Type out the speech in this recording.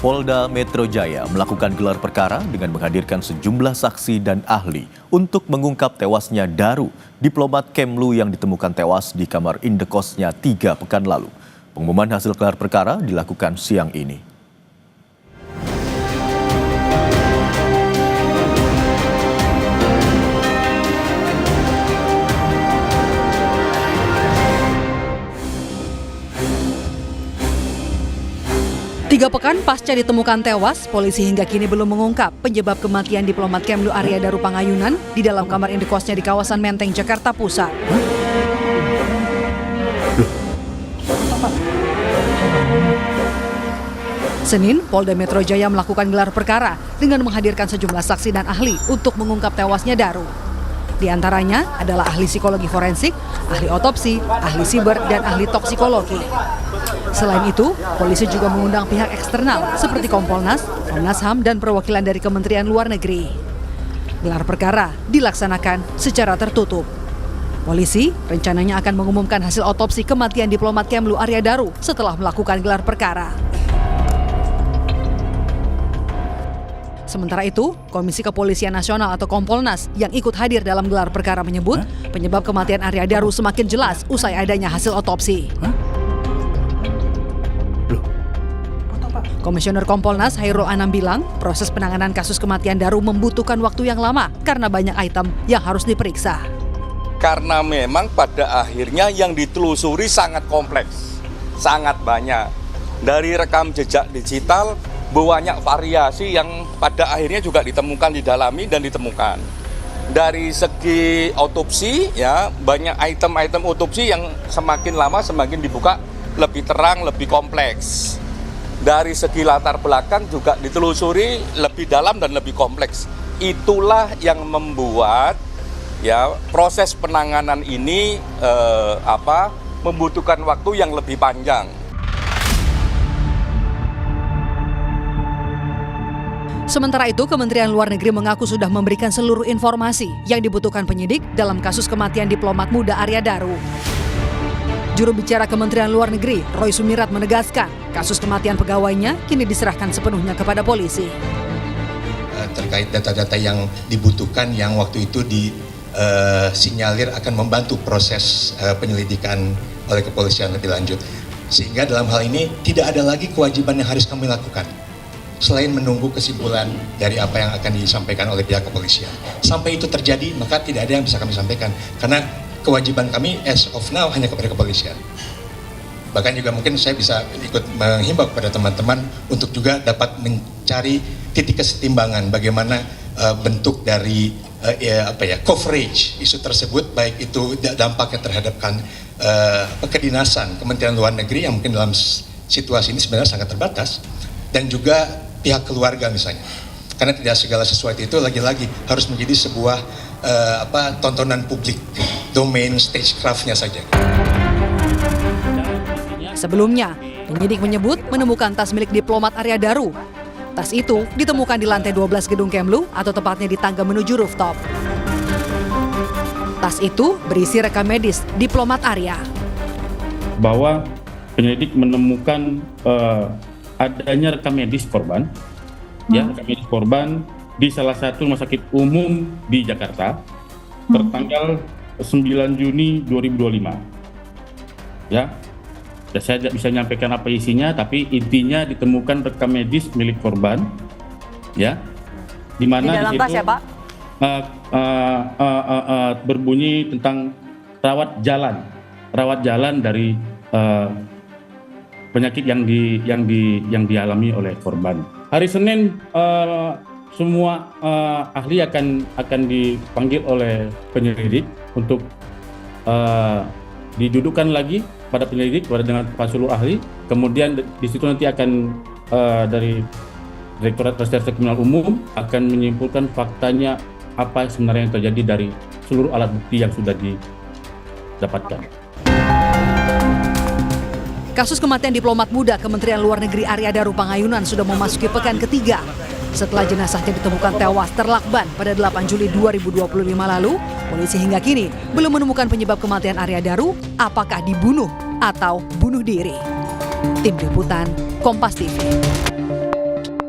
Polda Metro Jaya melakukan gelar perkara dengan menghadirkan sejumlah saksi dan ahli untuk mengungkap tewasnya Daru, diplomat Kemlu yang ditemukan tewas di kamar indekosnya 3 pekan lalu. Pengumuman hasil gelar perkara dilakukan siang ini. Tiga pekan pasca ditemukan tewas, polisi hingga kini belum mengungkap penyebab kematian diplomat Kemlu Arya Daru Pangayunan di dalam kamar indekosnya di kawasan Menteng, Jakarta Pusat. Senin, Polda Metro Jaya melakukan gelar perkara dengan menghadirkan sejumlah saksi dan ahli untuk mengungkap tewasnya Daru. Di antaranya adalah ahli psikologi forensik, ahli otopsi, ahli siber, dan ahli toksikologi. Selain itu, polisi juga mengundang pihak eksternal seperti Kompolnas, Komnas HAM, dan perwakilan dari Kementerian Luar Negeri. Gelar perkara dilaksanakan secara tertutup. Polisi rencananya akan mengumumkan hasil otopsi kematian diplomat Kemlu Arya Daru setelah melakukan gelar perkara. Sementara itu, Komisi Kepolisian Nasional atau Kompolnas yang ikut hadir dalam gelar perkara menyebut penyebab kematian Arya Daru semakin jelas usai adanya hasil otopsi. Komisioner Kompolnas Hairul Anam bilang, proses penanganan kasus kematian Daru membutuhkan waktu yang lama karena banyak item yang harus diperiksa. Karena memang pada akhirnya yang ditelusuri sangat kompleks, sangat banyak. Dari rekam jejak digital, banyak variasi yang pada akhirnya juga ditemukan, didalami dan ditemukan. Dari segi otopsi, ya banyak item-item otopsi yang semakin lama semakin dibuka lebih terang, lebih kompleks. Dari segi latar belakang juga ditelusuri lebih dalam dan lebih kompleks. Itulah yang membuat ya proses penanganan ini membutuhkan waktu yang lebih panjang. Sementara itu, Kementerian Luar Negeri mengaku sudah memberikan seluruh informasi yang dibutuhkan penyidik dalam kasus kematian diplomat muda Arya Daru. Juru bicara Kementerian Luar Negeri, Roy Sumirat menegaskan, kasus kematian pegawainya kini diserahkan sepenuhnya kepada polisi. Terkait data-data yang dibutuhkan yang waktu itu disinyalir akan membantu proses penyelidikan oleh kepolisian lebih lanjut. Sehingga dalam hal ini tidak ada lagi kewajiban yang harus kami lakukan selain menunggu kesimpulan dari apa yang akan disampaikan oleh pihak kepolisian. Sampai itu terjadi, maka tidak ada yang bisa kami sampaikan. Karena kewajiban kami as of now hanya kepada kepolisian. Bahkan juga mungkin saya bisa ikut menghimbau kepada teman-teman untuk juga dapat mencari titik kesetimbangan bagaimana bentuk dari coverage isu tersebut, baik itu dampaknya terhadap kedinasan Kementerian Luar Negeri yang mungkin dalam situasi ini sebenarnya sangat terbatas, dan juga pihak keluarga misalnya. Karena tidak segala sesuatu itu lagi-lagi harus menjadi sebuah tontonan publik, domain stagecraft-nya saja. Sebelumnya, penyidik menyebut menemukan tas milik diplomat Arya Daru. Tas itu ditemukan di lantai 12 gedung Kemlu atau tepatnya di tangga menuju rooftop. Tas itu berisi rekam medis diplomat Arya. Bahwa penyidik menemukan adanya rekam medis korban, rekam medis korban di salah satu rumah sakit umum di Jakarta tertanggal 9 Juni 2025. Ya, saya tidak bisa menyampaikan apa isinya, tapi intinya ditemukan rekam medis milik korban, ya, di mana di situ berbunyi tentang rawat jalan dari penyakit yang dialami oleh korban. Hari Senin semua ahli akan dipanggil oleh penyelidik untuk didudukkan lagi pada penyelidik dengan seluruh ahli. Kemudian di situ nanti akan dari Direktorat Reserse Kriminal Umum akan menyimpulkan faktanya apa sebenarnya yang terjadi dari seluruh alat bukti yang sudah didapatkan. Kasus kematian diplomat muda Kementerian Luar Negeri Arya Daru Pangayunan sudah memasuki pekan ketiga. Setelah jenazahnya ditemukan tewas terlakban pada 8 Juli 2025 lalu, polisi hingga kini belum menemukan penyebab kematian Arya Daru, apakah dibunuh atau bunuh diri. Tim Liputan, Kompas TV.